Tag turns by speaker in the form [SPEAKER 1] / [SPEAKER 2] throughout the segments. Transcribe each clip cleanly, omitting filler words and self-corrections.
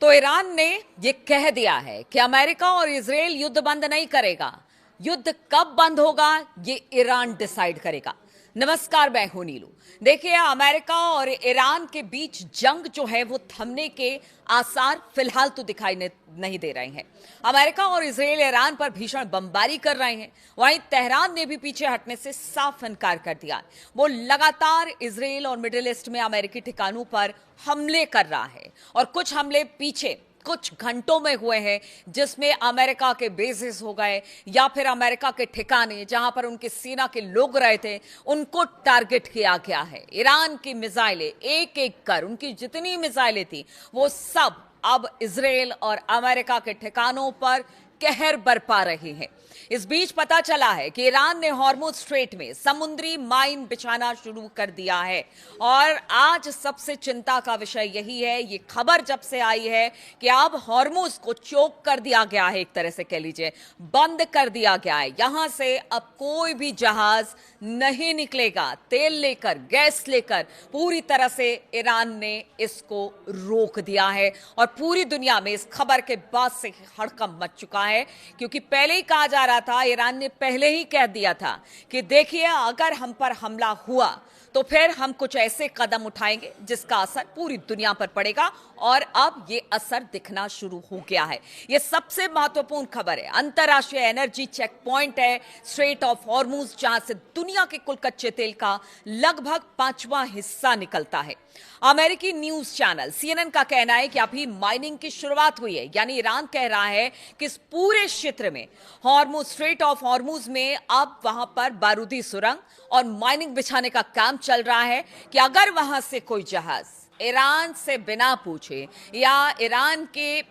[SPEAKER 1] तो ईरान ने यह कह दिया है कि अमेरिका और इजराइल युद्ध बंद नहीं करेगा। युद्ध कब बंद होगा ये ईरान डिसाइड करेगा। नमस्कार, मैं हूं नीलू। देखिए, अमेरिका और ईरान के बीच जंग जो है वो थमने के आसार फिलहाल तो दिखाई नहीं दे रहे हैं। अमेरिका और इजराइल ईरान पर भीषण बमबारी कर रहे हैं। वहीं तेहरान ने भी पीछे हटने से साफ इनकार कर दिया। वो लगातार इजराइल और मिडिल ईस्ट में अमेरिकी ठिकानों पर हमले कर रहा है और कुछ हमले पीछे कुछ घंटों में हुए हैं, जिसमें अमेरिका के बेसेस हो गए या फिर अमेरिका के ठिकाने जहां पर उनके सेना के लोग रहे थे उनको टारगेट किया गया है। ईरान की मिसाइलें एक एक कर, उनकी जितनी मिसाइलें थी वो सब अब इजराइल और अमेरिका के ठिकानों पर कहर बरपा रही हैं। इस बीच पता चला है कि ईरान ने हॉर्मुज स्ट्रेट में समुद्री माइन बिछाना शुरू कर दिया है और आज सबसे चिंता का विषय यही है। ये खबर जब से आई है कि अब हॉर्मुज को चोक कर दिया गया है, एक तरह से कह लीजिए बंद कर दिया गया है। यहां से अब कोई भी जहाज नहीं निकलेगा तेल लेकर, गैस लेकर। पूरी तरह से ईरान ने इसको रोक दिया है और पूरी दुनिया में इस खबर के बाद से हड़कंप मच चुका है, क्योंकि पहले ही कहा जा रहा था, ईरान ने पहले ही कह दिया था कि देखिए, अगर हम पर हमला हुआ तो फिर हम कुछ ऐसे कदम उठाएंगे जिसका असर पूरी दुनिया पर पड़ेगा। और अब ये असर दिखना शुरू हो गया है। ये सबसे महत्वपूर्ण खबर है। अंतर्राष्ट्रीय एनर्जी चेक पॉइंट है स्ट्रेट ऑफ हॉर्मुज, जहां से दुनिया के कुल कच्चे तेल का लगभग 5वां हिस्सा निकलता है। अमेरिकी न्यूज चैनल CNN का कहना है कि अभी माइनिंग की शुरुआत हुई है। यानी ईरान कह रहा है कि इस पूरे क्षेत्र में हॉर्मुज, स्ट्रेट ऑफ हॉर्मुज में अब वहां पर बारूदी सुरंग और माइनिंग बिछाने का काम चल रहा है कि अगर वहां से कोई जहाज ईरान से बिना पूछे या ईरान के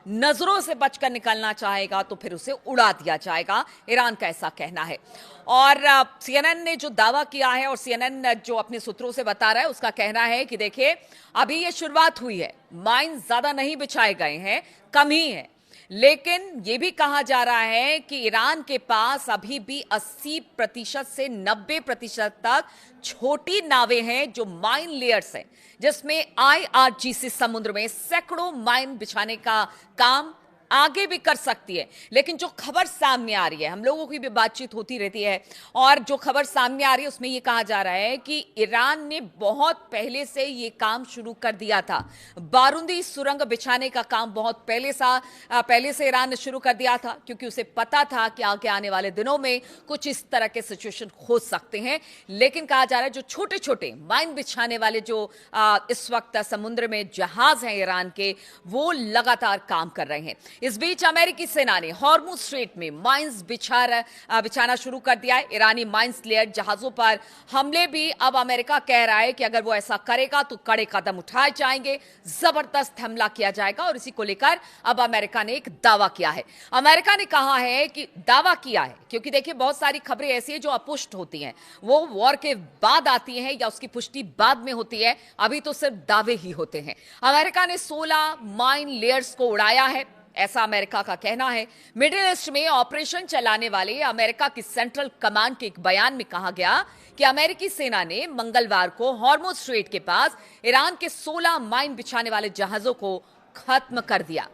[SPEAKER 1] नजरों से बचकर निकलना चाहेगा तो फिर उसे उड़ा दिया जाएगा। ईरान का ऐसा कहना है। और CNN ने जो दावा किया है और CNN जो अपने सूत्रों से बता रहा है उसका कहना है कि देखिए, अभी ये शुरुआत हुई है, माइन ज्यादा नहीं बिछाए गए हैं, कम ही है। लेकिन यह भी कहा जा रहा है कि ईरान के पास अभी भी 80% से 90% तक छोटी नावें हैं जो माइन लेयर्स हैं, जिसमें IRGC समुद्र में सैकड़ों माइन बिछाने का काम आगे भी कर सकती है। लेकिन जो खबर सामने आ रही है, हम लोगों की भी बातचीत होती रहती है, और जो खबर सामने आ रही है उसमें यह कहा जा रहा है कि ईरान ने बहुत पहले से यह काम शुरू कर दिया था। बारूदी सुरंग बिछाने का काम बहुत पहले से ईरान ने शुरू कर दिया था, क्योंकि उसे पता था कि आगे आने वाले दिनों में कुछ इस तरह के सिचुएशन हो सकते हैं। लेकिन कहा जा रहा है जो छोटे छोटे माइन बिछाने वाले जो इस वक्त समुद्र में जहाज हैं ईरान के, वो लगातार काम कर रहे हैं। इस बीच अमेरिकी सेना ने हॉर्मुज स्ट्रेट में माइंस बिछाना शुरू कर दिया है। ईरानी माइंस लेयर जहाजों पर हमले भी अब अमेरिका कह रहा है कि अगर वो ऐसा करेगा तो कड़े कदम उठाए जाएंगे, जबरदस्त हमला किया जाएगा। और इसी को लेकर अब अमेरिका ने एक दावा किया है। अमेरिका ने कहा है कि दावा किया है, क्योंकि देखिए बहुत सारी खबरें ऐसी हैं जो अपुष्ट होती हैं, वो वॉर के बाद आती हैं या उसकी पुष्टि बाद में होती है, अभी तो सिर्फ दावे ही होते हैं। अमेरिका ने 16 माइन लेयर्स को उड़ाया है, ऐसा अमेरिका का कहना है। मिडिल ईस्ट में ऑपरेशन चलाने वाले अमेरिका की सेंट्रल कमांड के एक बयान में कहा गया कि अमेरिकी सेना ने मंगलवार को हॉर्मुज स्ट्रेट के पास ईरान के 16 माइन बिछाने वाले जहाजों को खत्म कर दिया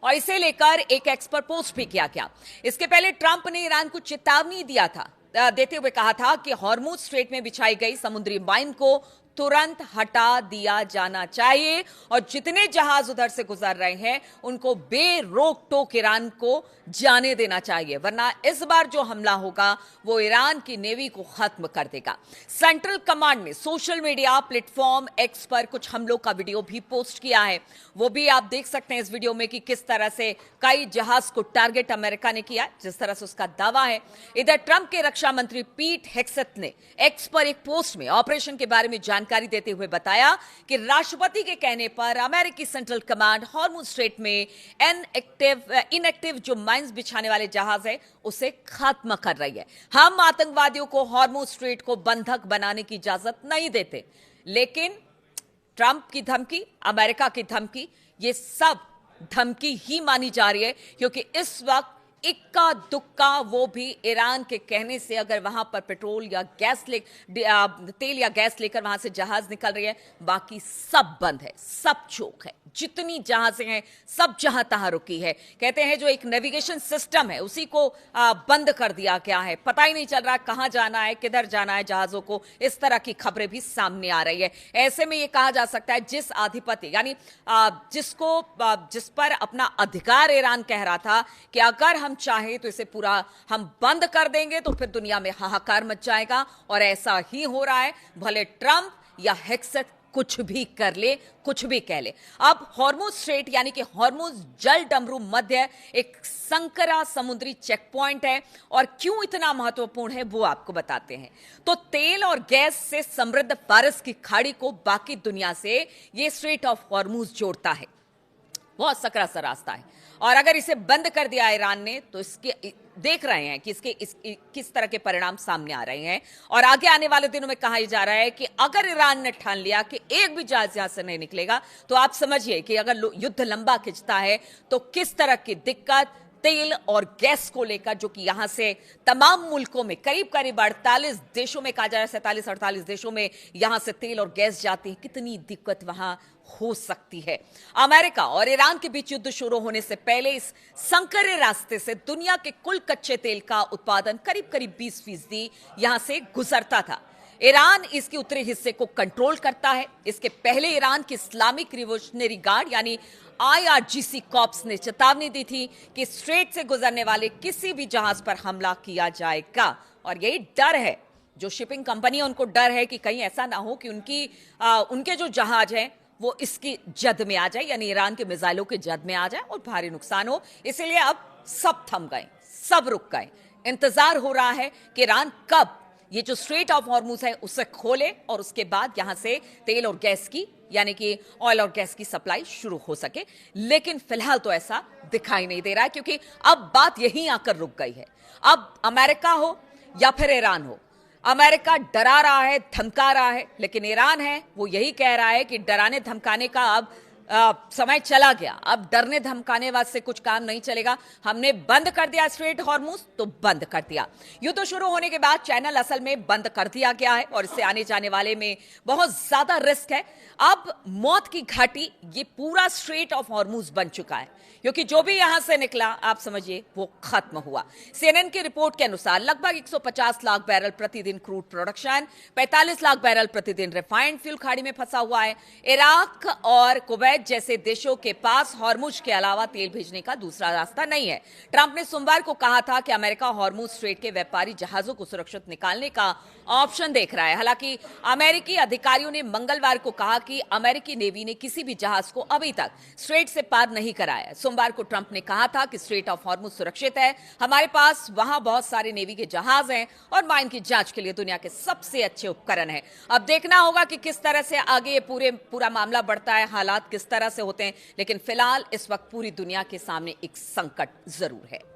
[SPEAKER 1] और इसे लेकर एक एक्सपर्ट पोस्ट भी किया गया। इसके पहले ट्रंप ने ईरान को चेतावनी देते हुए कहा था कि हॉर्मुज स्ट्रेट में बिछाई गई समुद्री माइन को तुरंत हटा दिया जाना चाहिए और जितने जहाज उधर से गुजर रहे हैं उनको बेरोक टोक ईरान को जाने देना चाहिए, वरना इस बार जो हमला होगा वो ईरान की नेवी को खत्म कर देगा। सेंट्रल कमांड ने सोशल मीडिया प्लेटफॉर्म एक्स पर कुछ हमलों का वीडियो भी पोस्ट किया है। वो भी आप देख सकते हैं इस वीडियो में कि किस तरह से कई जहाज को टारगेट अमेरिका ने किया, जिस तरह से उसका दावा है। इधर ट्रंप के रक्षा मंत्री पीट हेग्सेथ ने एक्स पर एक पोस्ट में ऑपरेशन के बारे में जानकारी देते हुए बताया कि राष्ट्रपति के कहने पर अमेरिकी सेंट्रल कमांड हॉर्मुज स्ट्रेट में इनएक्टिव जो माइंस बिछाने वाले जहाज है उसे खत्म कर रही है। हम आतंकवादियों को हॉर्मुज स्ट्रेट को बंधक बनाने की इजाजत नहीं देते। लेकिन ट्रंप की धमकी, अमेरिका की धमकी, ये सब धमकी ही मानी जा रही है, क्योंकि इस वक्त इक्का दुक्का वो भी ईरान के कहने से अगर वहां पर पेट्रोल या तेल या गैस लेकर वहां से जहाज निकल रही है, बाकी सब बंद है, सब चोक है। जितनी जहाजें हैं सब जहां तहां रुकी है। कहते हैं जो एक नेविगेशन सिस्टम है उसी को बंद कर दिया गया है, पता ही नहीं चल रहा कहां जाना है, किधर जाना है जहाजों को। इस तरह की खबरें भी सामने आ रही है। ऐसे में यह कहा जा सकता है जिस आधिपत्य यानी जिस पर अपना अधिकार ईरान कह रहा था कि अगर हम चाहें तो इसे पूरा हम बंद कर देंगे तो फिर दुनिया में हाहाकार मच जाएगा, और ऐसा ही हो रहा है। भले ट्रंप या हेक्सेथ कुछ भी कर ले, कुछ भी कह ले। अब हॉर्मुज स्ट्रेट यानी कि हॉर्मुज जल डमरू मध्य एक संकरा समुद्री चेक पॉइंट है, और क्यों इतना महत्वपूर्ण है वो आपको बताते हैं। तो तेल और गैस से समृद्ध फारस की खाड़ी को बाकी दुनिया से ये स्ट्रेट ऑफ हॉर्मुज जोड़ता है। बहुत सकरा सा रास्ता है, और अगर इसे बंद कर दिया ईरान ने तो इसके देख रहे हैं कि किस तरह के परिणाम सामने आ रहे हैं। और आगे आने वाले दिनों में कहा जा रहा है कि अगर ईरान ने ठान लिया कि एक भी जहाज यहां से नहीं निकलेगा, तो आप समझिए कि अगर युद्ध लंबा खिंचता है तो किस तरह की दिक्कत तेल और गैस को लेकर, जो कि यहां से तमाम मुल्कों में करीब करीब 48 देशों में, कहा जा रहा है 47-48 देशों में यहां से तेल और गैस जाती है, कितनी दिक्कत वहां हो सकती है। अमेरिका और ईरान के बीच युद्ध शुरू होने से पहले इस संकरे रास्ते से दुनिया के कुल कच्चे तेल का उत्पादन करीब करीब 20% यहां से गुजरता था। ईरान इसके उत्तरी हिस्से को कंट्रोल करता है। इसके पहले ईरान की इस्लामिक रिवोल्यूशनरी गार्ड यानी IRGC कॉर्प्स ने चेतावनी दी थी कि स्ट्रेट से गुजरने वाले किसी भी जहाज पर हमला किया जाएगा, और यही डर है जो शिपिंग कंपनी है, उनको डर है कि कहीं ऐसा ना हो कि उनके जो जहाज हैं वो इसकी जद में आ जाए, यानी ईरान के मिसाइलों के जद में आ जाए और भारी नुकसान हो। इसीलिए अब सब थम गए, सब रुक गए। इंतजार हो रहा है कि ईरान कब ये जो स्ट्रेट ऑफ हॉर्मुज है उसे खोले और उसके बाद यहां से तेल और गैस की यानी कि ऑयल और गैस की सप्लाई शुरू हो सके। लेकिन फिलहाल तो ऐसा दिखाई नहीं दे रहा है, क्योंकि अब बात यहीं आकर रुक गई है। अब अमेरिका हो या फिर ईरान हो, अमेरिका डरा रहा है, धमका रहा है, लेकिन ईरान है वो यही कह रहा है कि डराने धमकाने का अब समय चला गया। अब डरने धमकाने वाले से कुछ काम नहीं चलेगा। हमने बंद कर दिया स्ट्रेट हॉर्मुज तो बंद कर दिया। युद्ध शुरू होने के बाद चैनल असल में बंद कर दिया गया है, और इससे आने जाने वाले में बहुत ज्यादा रिस्क है। अब मौत की घाटी ये पूरा स्ट्रेट ऑफ हॉर्मुज बन चुका है, क्योंकि जो भी यहां से निकला आप समझिए वो खत्म हुआ। CNN की रिपोर्ट के अनुसार लगभग 150 लाख बैरल प्रतिदिन क्रूड प्रोडक्शन, 45 लाख बैरल प्रतिदिन रिफाइंड फ्यूल खाड़ी में फंसा हुआ है। इराक और कुवैत जैसे देशों के पास हॉर्मुज के अलावा तेल भेजने का दूसरा रास्ता नहीं है। ट्रंप ने सोमवार को कहा था कि अमेरिका हॉर्मुज स्ट्रेट के व्यापारी जहाजों को सुरक्षित निकालने का ऑप्शन देख रहा है। हालांकि अमेरिकी अधिकारियों ने मंगलवार को कहा कि अमेरिकी नेवी ने किसी भी जहाज को अभी तक स्ट्रेट से पार नहीं कराया। सोमवार को ट्रंप ने कहा था कि स्ट्रेट ऑफ हॉर्मुज सुरक्षित है, हमारे पास वहां बहुत सारे नेवी के जहाज हैं और माइन की जांच के लिए दुनिया के सबसे अच्छे उपकरण हैं। अब देखना होगा कि किस तरह से आगे ये पूरा मामला बढ़ता है, हालात किस तरह से होते हैं। लेकिन फिलहाल इस वक्त पूरी दुनिया के सामने एक संकट जरूर है।